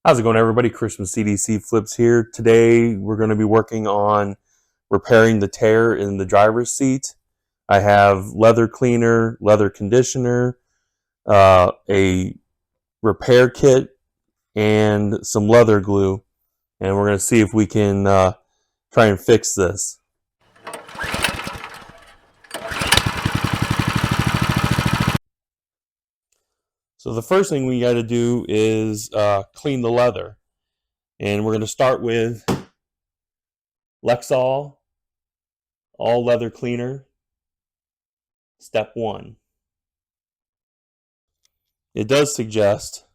How's it going, everybody? Christmas CDC Flips here. Today we're going to be working on repairing the tear in the driver's seat. I have leather cleaner, leather conditioner, a repair kit, and some leather glue. And we're going to see if we can try and fix this. So the first thing we got to do is clean the leather. And we're going to start with Lexol all leather cleaner. Step 1. It does suggest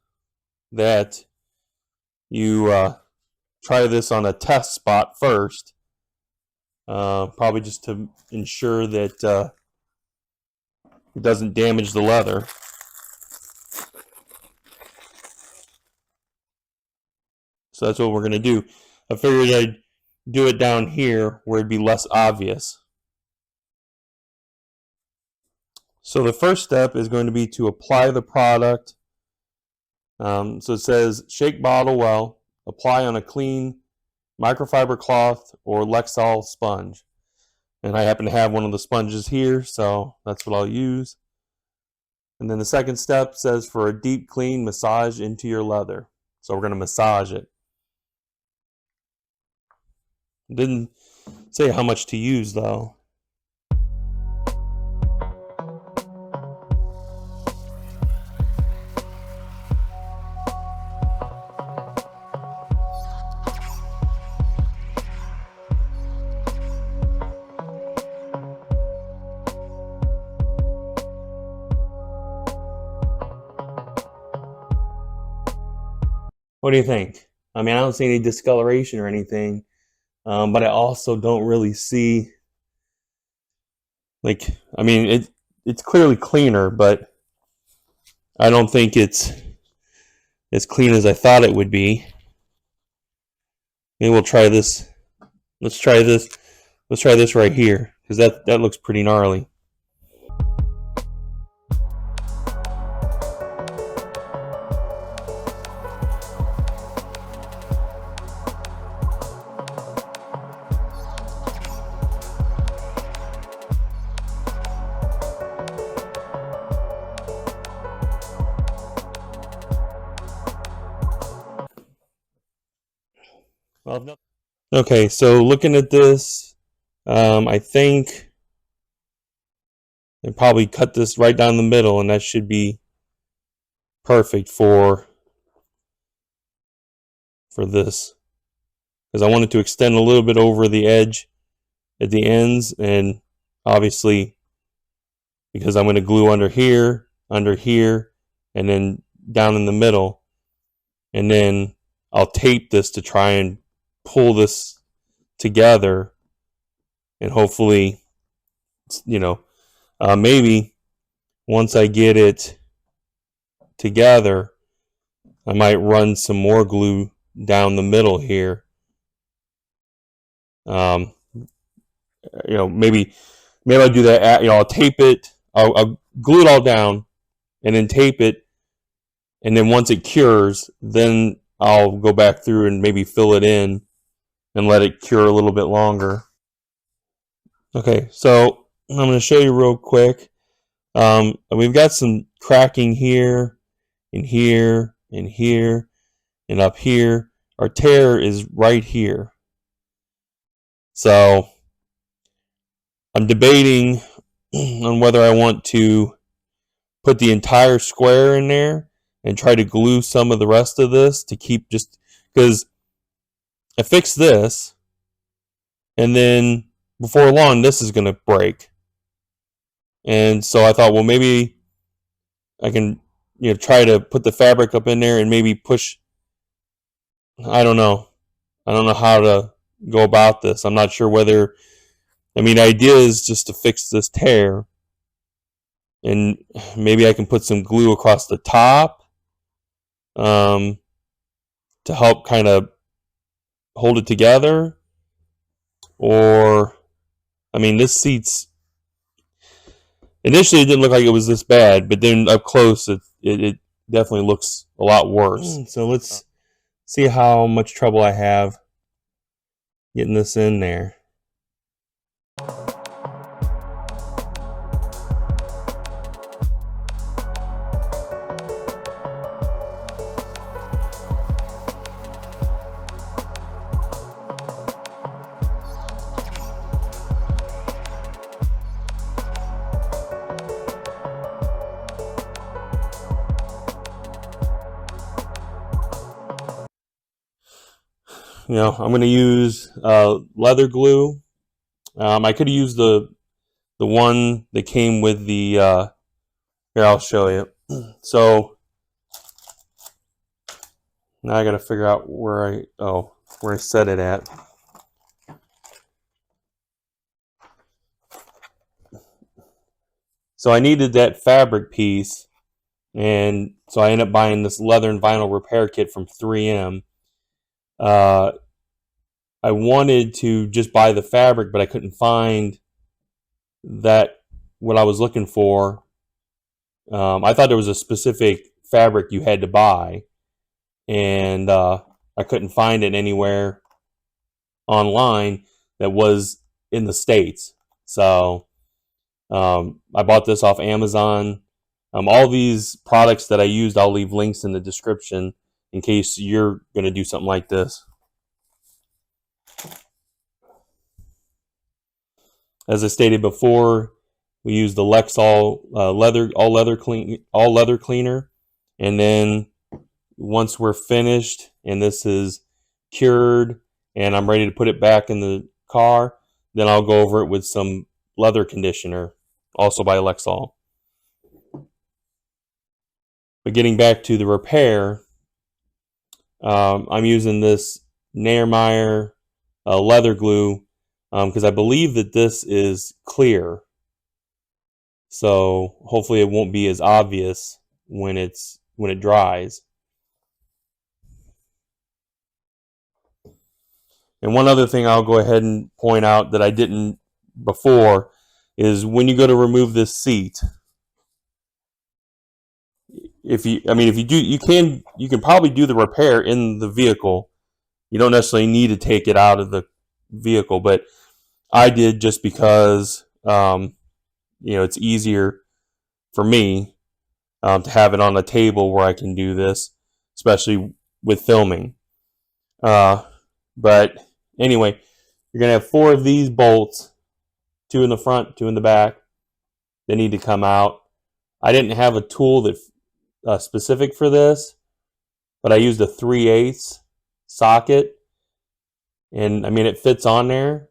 that you try this on a test spot first, probably just to ensure that it doesn't damage the leather. So that's what we're going to do. I figured I'd do it down here where it'd be less obvious. So the first step is going to be to apply the product. So it says shake bottle well, apply on a clean microfiber cloth or Lexol sponge. And I happen to have one of the sponges here, so that's what I'll use. And then the second step says for a deep clean, massage into your leather. So we're going to massage it. Didn't say how much to use though. What do you think? I mean, I don't see any discoloration or anything, but I also don't really see, like, I mean, it's clearly cleaner, but I don't think it's as clean as I thought it would be. Maybe we'll try this. Let's try this. Let's try this right here, because that looks pretty gnarly. Okay, so looking at this, I think I probably cut this right down the middle, and that should be perfect for this, because I wanted to extend a little bit over the edge at the ends, and obviously because I'm going to glue under here, and then down in the middle, and then I'll tape this to try and pull this together, and hopefully, maybe once I get it together, I might run some more glue down the middle here. Maybe I'll do that. I'll tape it. I'll glue it all down, and then tape it, and then once it cures, then I'll go back through and maybe fill it in and let it cure a little bit longer. Okay, so I'm going to show you real quick. We've got some cracking here, and here, and here, and up here. Our tear is right here. So I'm debating on whether I want to put the entire square in there and try to glue some of the rest of this to keep, just because I fixed this, and then before long this is going to break. And so I thought, well, maybe I can try to put the fabric up in there and maybe push. I don't know how to go about this. I'm not sure whether, the idea is just to fix this tear, and maybe I can put some glue across the top to help kind of hold it together. Or, this seat's, initially it didn't look like it was this bad, but then up close it definitely looks a lot worse. So let's see how much trouble I have getting this in there. I'm going to use leather glue. I could have used the one that came with the. Here, I'll show you. So now I got to figure out where I set it at. So I needed that fabric piece, and so I ended up buying this leather and vinyl repair kit from 3M. I wanted to just buy the fabric, but I couldn't find what I was looking for. I thought there was a specific fabric you had to buy, and I couldn't find it anywhere online that was in the States. So I bought this off Amazon. All these products that I used, I'll leave links in the description in case you're going to do something like this. As I stated before, we use the Lexol all leather cleaner, and then once we're finished and this is cured and I'm ready to put it back in the car, then I'll go over it with some leather conditioner, also by Lexol. But getting back to the repair, I'm using this Nayrmaer leather glue because I believe that this is clear. So hopefully it won't be as obvious when it dries. And one other thing I'll go ahead and point out that I didn't before is when you go to remove this seat, if you do, you can probably do the repair in the vehicle. You don't necessarily need to take it out of the vehicle, but I did just because it's easier for me to have it on a table where I can do this, especially with filming. But anyway, you're going to have 4 of these bolts, 2 in the front, 2 in the back. They need to come out. I didn't have a tool that specific for this, but I used a 3/8 socket, and I mean it fits on there.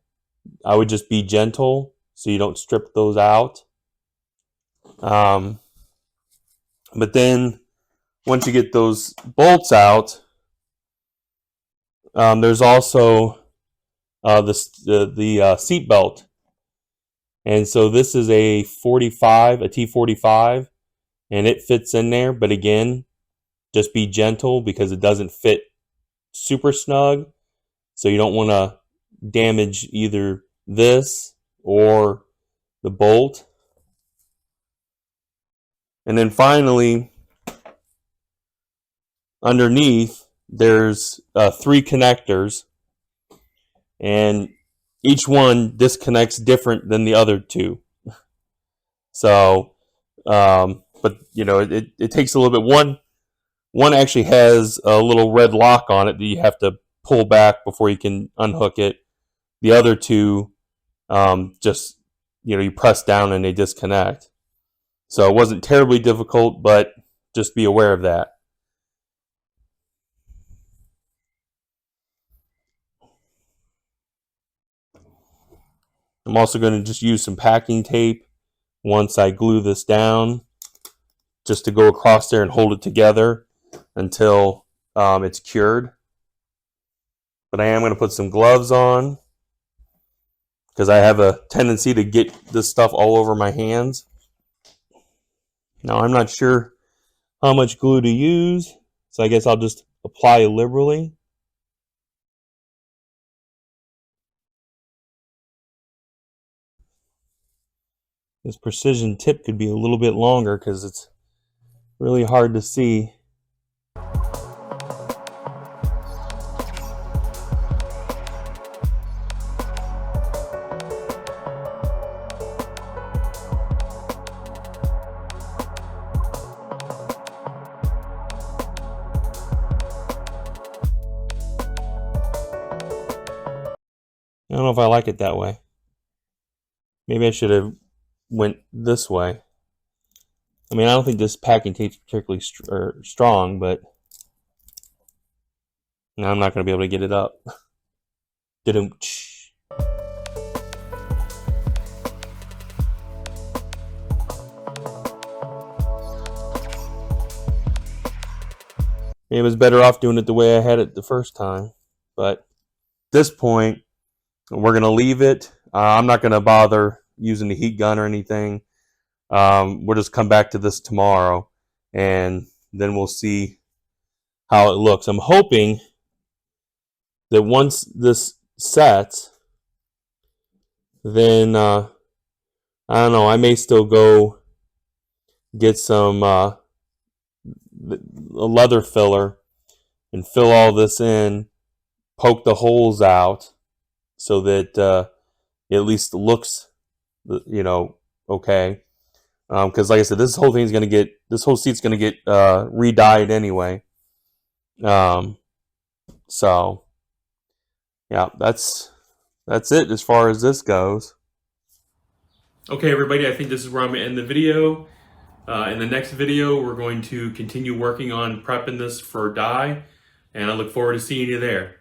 I would just be gentle so you don't strip those out. But then once you get those bolts out, there's also the seat belt, and so this is a T45, and it fits in there. But again, just be gentle because it doesn't fit super snug, so you don't want to damage either this or the bolt. And then finally, underneath, there's 3 connectors, and each one disconnects different than the other 2. So, but it takes a little bit. One actually has a little red lock on it that you have to pull back before you can unhook it. The other 2, just you press down and they disconnect. So it wasn't terribly difficult, but just be aware of that. I'm also going to just use some packing tape once I glue this down, just to go across there and hold it together until it's cured. But I am going to put some gloves on because I have a tendency to get this stuff all over my hands. Now I'm not sure how much glue to use, so I guess I'll just apply liberally. This precision tip could be a little bit longer because it's really hard to see. I don't know if I like it that way. Maybe I should have went this way. I mean, I don't think this packing tape's particularly strong, but now I'm not going to be able to get it up. Maybe I was better off doing it the way I had it the first time. But at this point, we're going to leave it. I'm not going to bother using the heat gun or anything. We'll just come back to this tomorrow, and then we'll see how it looks. I'm hoping that once this sets, then I don't know, I may still go get some a leather filler and fill all this in, poke the holes out so that it at least looks, okay. Because like I said, this whole seat's gonna get re-dyed anyway. So yeah, that's it as far as this goes. Okay, everybody, I think this is where I'm gonna end the video. In the next video, we're going to continue working on prepping this for dye, and I look forward to seeing you there.